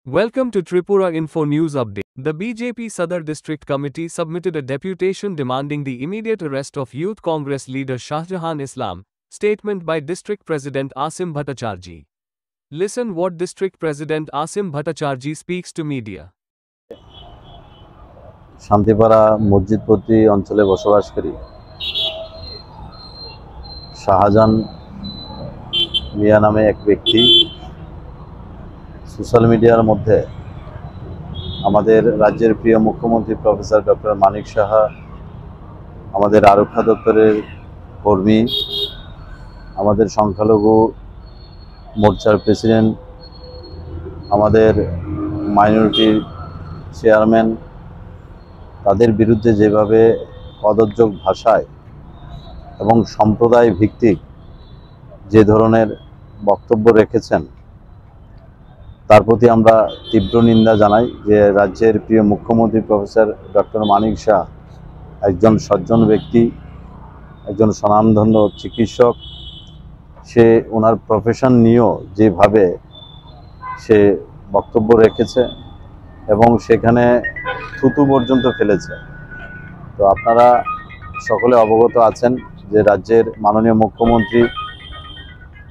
Welcome to Tripura Info News Update. The BJP Sadar District Committee submitted a deputation demanding the immediate arrest of Youth Congress leader Shahjahan Islam. Statement by District President Asim Bhattacharjee. Listen what District President Asim Bhattacharjee speaks to media. Shantipara মসজিদপট্টি অঞ্চলে বসবাসকারী শাহজাহান মিয়া নামে এক ব্যক্তি social মিডিয়ার মধ্যে আমাদের রাজ্যের প্রিয় মুখ্যমন্ত্রী প্রফেসর ডক্টর মানিক সাহা, আমাদের আরক্ষা দপ্তরের কর্মী, আমাদের সংখ্যালঘু মোর্চার প্রেসিডেন্ট, আমাদের মাইনরিটি চেয়ারম্যান, তাদের বিরুদ্ধে যেভাবে কদর্যক ভাষায় এবং সম্প্রদায় ভিত্তিক যে ধরনের বক্তব্য রেখেছেন, তার প্রতি আমরা তীব্র নিন্দা জানাই। যে রাজ্যের প্রিয় মুখ্যমন্ত্রী প্রফেসর ডক্টর মানিক শাহ একজন সজ্জন ব্যক্তি, একজন স্বনামধন্য চিকিৎসক। সে ওনার প্রফেশন নিয়েও যেভাবে সে বক্তব্য রেখেছে এবং সেখানে থুতু পর্যন্ত ফেলেছে। তো আপনারা সকলে অবগত আছেন যে রাজ্যের মাননীয় মুখ্যমন্ত্রী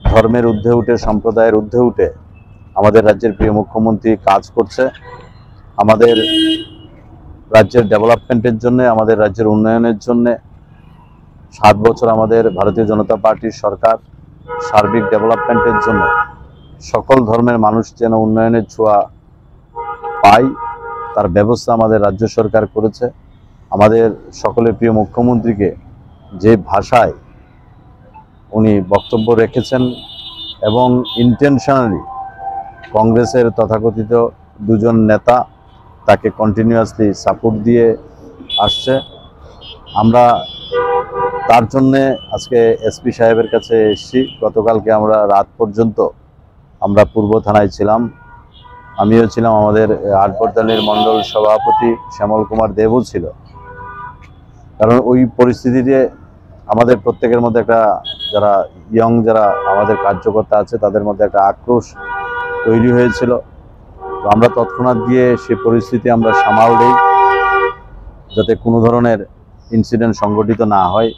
ধর্মের ঊর্ধ্বে উঠে, সম্প্রদায়ের ঊর্ধ্বে উঠে আমাদের রাজ্যের প্রিয় মুখ্যমন্ত্রী কাজ করছে। আমাদের রাজ্যের ডেভেলপমেন্টের জন্য, আমাদের রাজ্যের উন্নয়নের জন্য 7 বছর আমাদের ভারতীয় জনতা পার্টির সরকার সার্বিক ডেভেলপমেন্টের জন্য সকল ধর্মের মানুষ যেন উন্নয়নের ছোঁয়া পায়, তার ব্যবস্থা আমাদের রাজ্য সরকার করেছে। আমাদের সকলের প্রিয় মুখ্যমন্ত্রীকে যে ভাষায় উনি বক্তব্য রেখেছেন এবং ইন্টেনশনালি কংগ্রেসের তথাকথিত দুজন নেতা তাকে কন্টিনিউয়াসলি সাপোর্ট দিয়ে আসছে। আমরা তার জন্যে আজকে এসপি সাহেবের কাছে এসেছি। গতকালকে আমরা রাত পর্যন্ত আমরা পূর্ব থানায় ছিলাম, আমিও ছিলাম, আমাদের আটবর্তালির মণ্ডল সভাপতি শ্যামল কুমার দেবও ছিল। কারণ ওই পরিস্থিতিতে আমাদের প্রত্যেকের মধ্যে একটা, যারা ইয়ং যারা আমাদের কার্যকর্তা আছে, তাদের মধ্যে একটা আক্রোশ তৈরি হয়েছিল। তো আমরা তৎক্ষণাৎ গিয়ে সেই পরিস্থিতি আমরা সামাল দিই যাতে কোনো ধরনের ইনসিডেন্ট সংঘটিত না হয়।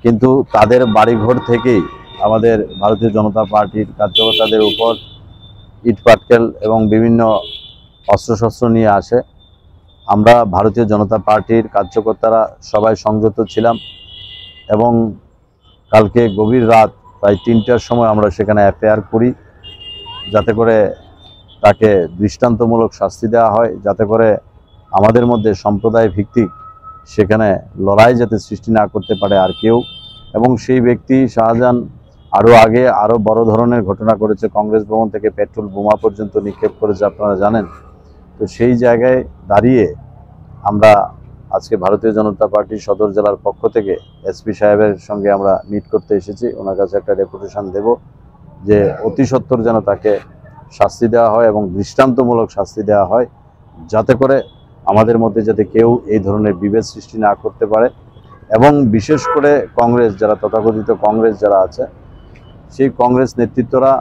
কিন্তু তাদের বাড়িঘর থেকেই আমাদের ভারতীয় জনতা পার্টির কার্যকর্তাদের উপর ইট পাটকেল এবং বিভিন্ন অস্ত্রশস্ত্র নিয়ে আসে। আমরা ভারতীয় জনতা পার্টির কার্যকর্তারা সবাই সংযত ছিলাম এবং কালকে গভীর রাত প্রায় 3টার সময় আমরা সেখানে এফআইআর করি, যাতে করে তাকে দৃষ্টান্তমূলক শাস্তি দেওয়া হয়, যাতে করে আমাদের মধ্যে সম্প্রদায় ভিত্তিক সেখানে লড়াই যাতে সৃষ্টি না করতে পারে আর কেউ। এবং সেই ব্যক্তি শাহজাহান আরও আগে আরও বড় ধরনের ঘটনা করেছে, কংগ্রেস ভবন থেকে পেট্রোল বোমা পর্যন্ত নিক্ষেপ করেছে, আপনারা জানেন। তো সেই জায়গায় দাঁড়িয়ে আমরা আজকে ভারতীয় জনতা পার্টির সদর জেলার পক্ষ থেকে এসপি সাহেবের সঙ্গে আমরা মিট করতে এসেছি। ওনার কাছে একটা ডেপুটেশন দেব যে অতি সত্বর যেন তাকে শাস্তি দেওয়া হয় এবং দৃষ্টান্তমূলক শাস্তি দেওয়া হয়, যাতে করে আমাদের মধ্যে যাতে কেউ এই ধরনের বিভেদ সৃষ্টি না করতে পারে। এবং বিশেষ করে কংগ্রেস যারা, তথাকথিত কংগ্রেস যারা আছে, সেই কংগ্রেস নেতৃত্বরা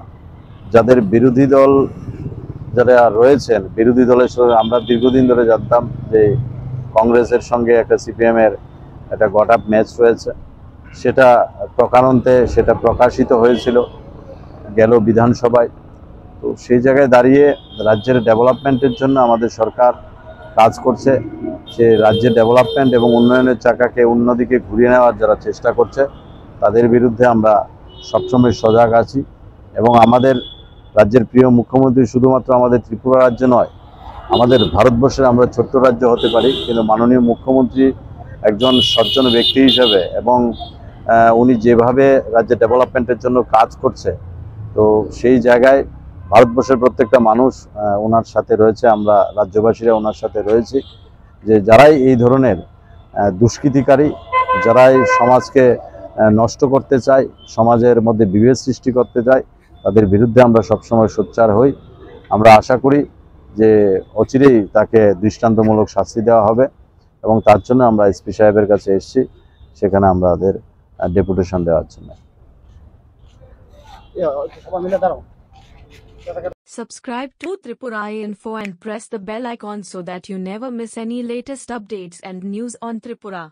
যাদের বিরোধী দল যারা রয়েছেন, বিরোধী দলের সঙ্গে আমরা দীর্ঘদিন ধরে জানতাম যে কংগ্রেসের সঙ্গে একটা সিপিএমের একটা গট-আপ ম্যাচ রয়েছে। সেটা প্রকারান্তে সেটা প্রকাশিত হয়েছিল গেল বিধানসভায়। তো সেই জায়গায় দাঁড়িয়ে রাজ্যের ডেভেলপমেন্টের জন্য আমাদের সরকার কাজ করছে। সে রাজ্যের ডেভেলপমেন্ট এবং উন্নয়নের চাকাকে অন্যদিকে ঘুরিয়ে নেওয়ার যারা চেষ্টা করছে, তাদের বিরুদ্ধে আমরা সবসময় সজাগ আছি। এবং আমাদের রাজ্যের প্রিয় মুখ্যমন্ত্রী শুধুমাত্র আমাদের ত্রিপুরা রাজ্য নয়, আমাদের ভারতবর্ষের, আমরা ছোট্ট রাজ্য হতে পারি, কিন্তু মাননীয় মুখ্যমন্ত্রী একজন সজ্জন ব্যক্তি হিসেবে এবং উনি যেভাবে রাজ্যের ডেভেলপমেন্টের জন্য কাজ করছে, তো সেই জায়গায় ভারতবর্ষের প্রত্যেকটা মানুষ ওনার সাথে রয়েছে, আমরা রাজ্যবাসীরা ওনার সাথে রয়েছি। যে যারাই এই ধরনের দুষ্কৃতিকারী, যারাই সমাজকে নষ্ট করতে চায়, সমাজের মধ্যে বিভেদ সৃষ্টি করতে চায়, তাদের বিরুদ্ধে আমরা সবসময় সোচ্চার হই। আমরা আশা করি যে অচিরেই তাকে দৃষ্টান্তমূলক শাস্তি দেওয়া হবে এবং তার জন্য আমরা এসপি সাহেবের কাছে এসেছি, সেখানে আমাদের ডেপুটেশন দেওয়ার জন্য। Subscribe to Tripura Info and press the bell icon so that you never miss any latest updates and news on Tripura.